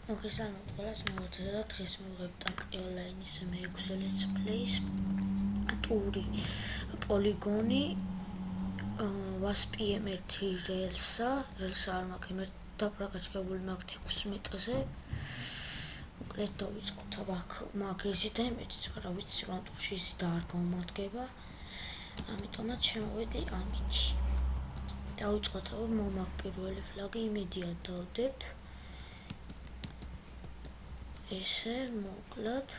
მოგესალმებით ყველას, მოვეცადე და დღეს მივიღებთ ტაკ-ონლაინის მე-6 let's play-ის ტური პოლიგონი WASP-1 რელსა არ მაქვს დაპრაკაჩებული მაქვს 16-ზე. მოკლედ დავიწყოთ აქ მაგაზი და იმედიც რა ვიცი რომ ტურში ისი და არ გამომადგება. ამიტომაც შემოვედი ამით. დავიწყოთ მომაქვს პირველი ფლაგი იმედია დავდებთ. ესე მოკლედ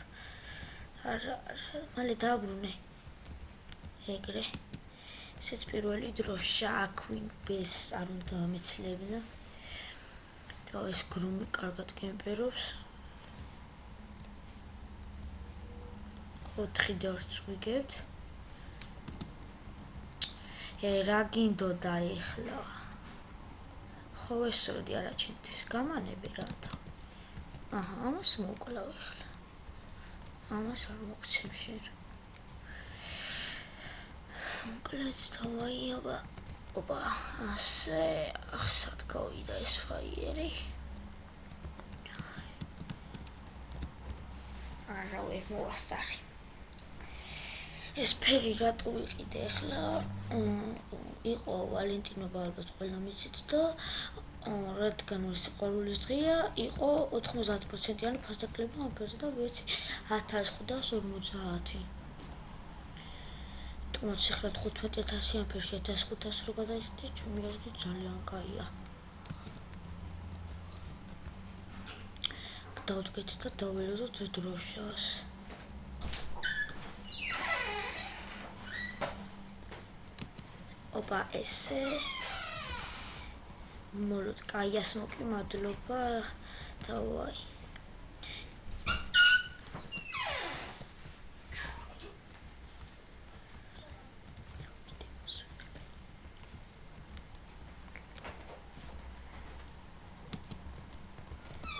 მალე დაბრუნე ეგრე ესეც პირველი დროშა აქვინ ბეს არ უნდა მეცლებინა და ეს გრომი კარგად კემპერობს 4 დარც ვიგებთ რა გინდოდა ეხლა ხო ეს როდი არა ჩემთვის გამანები რათა ამას მოკლავ ეხლა ამას არ მოგცემ შენ მოკლედ დავაი ოპა ასე ახსად გავიდა ეს ფაიერი არავე მოასწარი ეს ფერი რატო ვიყიდე ეხლა იყო ვალენტინობა ალბათ ყველა მიცით და რადგან ის სიყვარულის დღეა იყო 90%-იანი ფასდაკლება ამ ფერზე და ვიცი 1550 თუმცა ახლა 15000 ამ ფერში 1500 რო გადაიხდე ჩემი აზრით ძალიან კაია დავდგეთ და დავეროზოთ დროშას ოპა ესე მოლოდ კაიას მოკიმადლობა დავაი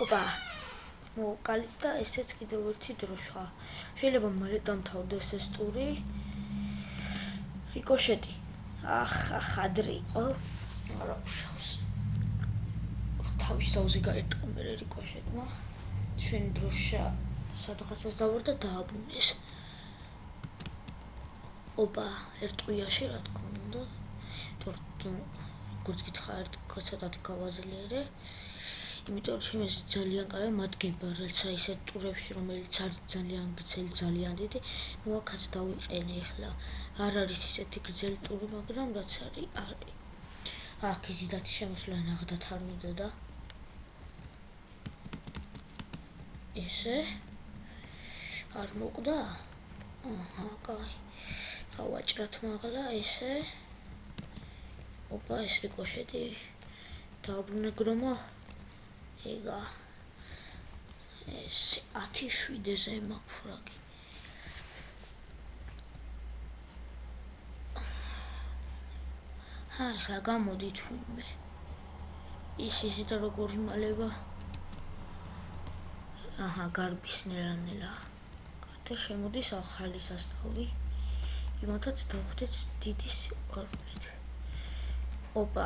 ოპა მოკალიც და ესეც კიდევ ერთი დროშა შეიძლება მალე დამთავრდეს ეს ტური რიკოშეტი ხადრი იყო არა უშავს თავის თავზე გაერტყა მე რიკოშეტმა ჩვენი დროშა სადღაცას დავარდა დააბრუნეს ოპა ერთყვიაში რა თქმა უნდა როგორც გითხარით ცოტათი გავაზლიერე იმიტომ რომ ეს ძალიან კაი მადგება რელსა ისეთ ტურებში რომელიც არის ძალიან გრძელი ძალიან დიდი ნუ აქაც დავიყენე ახლა არ არის ისეთი გრძელი ტური მაგრამ რაც არის აქ იზიდათი შემოსვლა ნახდათ არ მინდოდა ესე არ მოკვდა კაი ავაჭრათ მაღლა ესე ოპა ეს რიკოშეტი დააბრუნე გრომა ეგა ეს 10-7-ზე მაქვს ფრაგი ახლა გამოდით ვინმე ის და როგორ იმალება გარბის ნელა და შემოდის ახალი სასტავი იმათაც დავხვდეთ დიდი სიყვარულით ოპა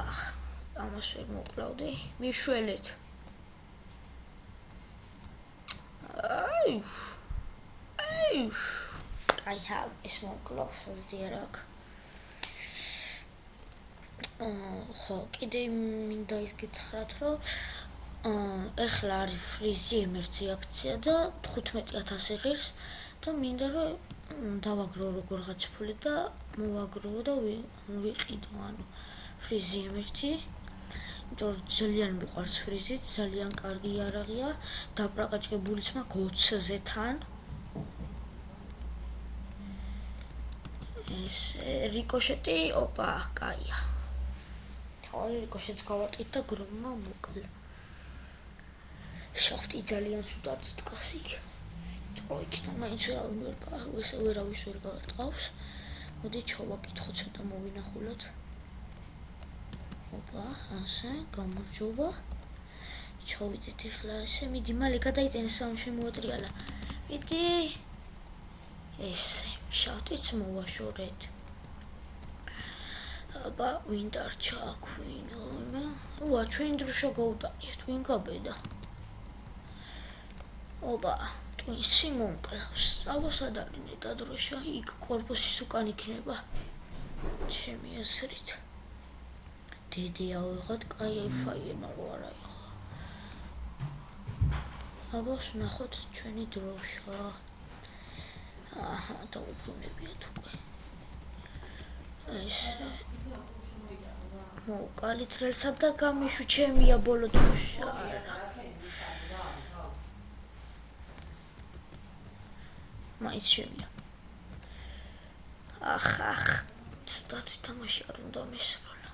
ამას ვერ მოკლავდი მიშველეთ I have a small glasses dear ხო კიდე მინდა ის გითხრათ რომ ეხლა არის ფრიზი ემერცი აქცია და 15000 ღირს და მინდა რომ დავაგრო როგორღაც ფული და მოვაგრო და ვიყიდო ანუ ფრიზი ემერცი ძალიან მიყვარს ფრიზი ძალიან კარგი იარაღია დაპრაკაჭებულიც მაქვს 20-ზე თან ეს რიკოშეტი ოპა კაია თავი რიკოშეტს გავატყით და გრომა მოკლა შაფტი ძალიან სუდად დგას იქ ტროიქიდან მაინც ვერავის ვერ გაარტყავს მოდი ჩავაკითხო ცოტა მოვინახულოთ ოპა ასე გამარჯობა ჩავიდეთ ახლა ესე მიდი მალე გადაიტანე სამში მოატრიალა მიდი ესე შავტიც მოვაშორეთ აბა ვინ დარჩა აქვინო ვა ჩვენ დროშა გავუტანიეთ ვინ გაბედა ოპა, ტვინსი მომკლავს. აბასად არის დადროშა, იქ კორპუსის უკან იქნება. ჩემი აზრით. დედი ავიღოთ, კაი აიფაიერმა რო არა იყო. აბას ნახოთ ჩვენი დროშა. აჰა, დაუბრუნებიათ უკვე. ესე მოვკალით რელსად და გამიშუ ჩემია ბოლო დროშა. მაინც შემია. ახ, ცუდად თამაში არ უნდა მესროლა.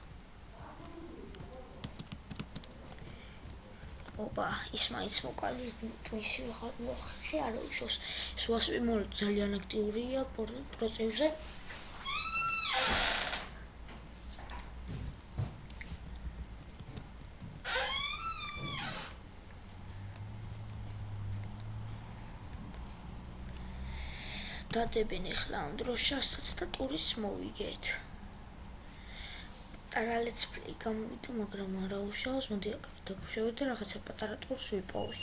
ოპა, ის მაინც მოკალი ტვინსი ხე არ უშოს. სვასპი ძალიან აქტიურია პროცესზე. დადებენ ახლა ამ დროშასაც და ტურის მოვიგეთ. პატარა let's-play გამოვიდა, მაგრამ არა უშავს, მოდი დაგუშვებით და რაღაცა პატარა ტურს ვიპოვე.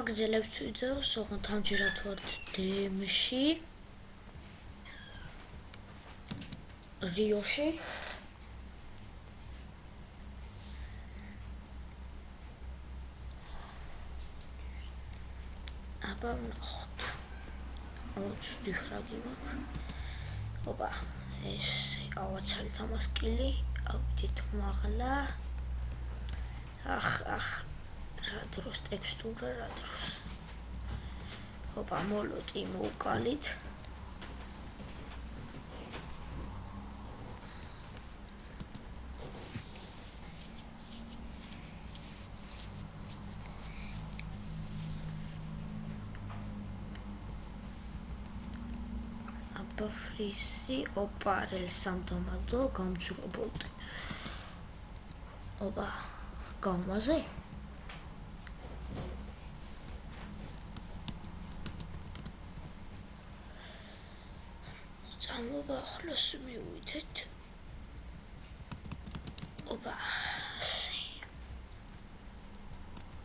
აგზელებს ვიძევს, ოღონდ ამჯერად ვარ დემში. რიოში. აბა ვნახოთ. ცუდი ფრაგი მაქვს. ოპა, ესე ავაცალით ამას კილი, ავიდით მაღლა. ახ, რა დროს ტექსტურა, რა დროს. ოპა, მოლოტი მოვკალით. ფრიზი, ოპა, რელსამდომადო, გამძვრობოლდი. ოპა, გამაზე? წამობა, ახლოს მივიდეთ. ოპა, ასე.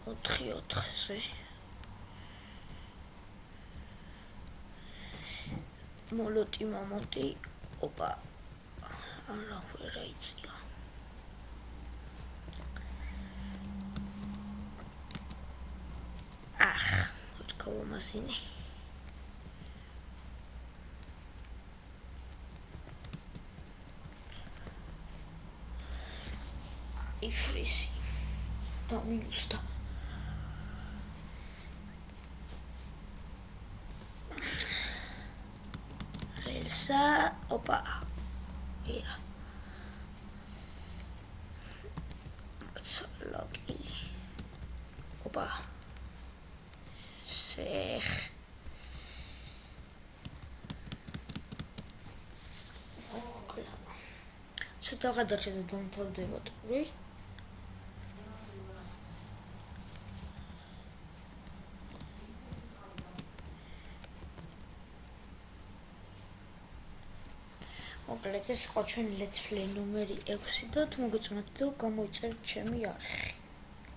4-4-ზე. მოლოტი მომოტი, ოპა, არა ვერა იწია. ახ, ვთქავ-მასინე. იფრისი, დამინუსდა. ოპა, ვირა. ლოკილი. ოპა. სეხ. ოკლა. ცოტა გადარჩენდა დამთავრდება ტური. მოკლედ ეს იყო ჩვენი let's play ნომერი 6 და თუ მოგეწონათ ვიდეო გამოიწერეთ ჩემი არხი.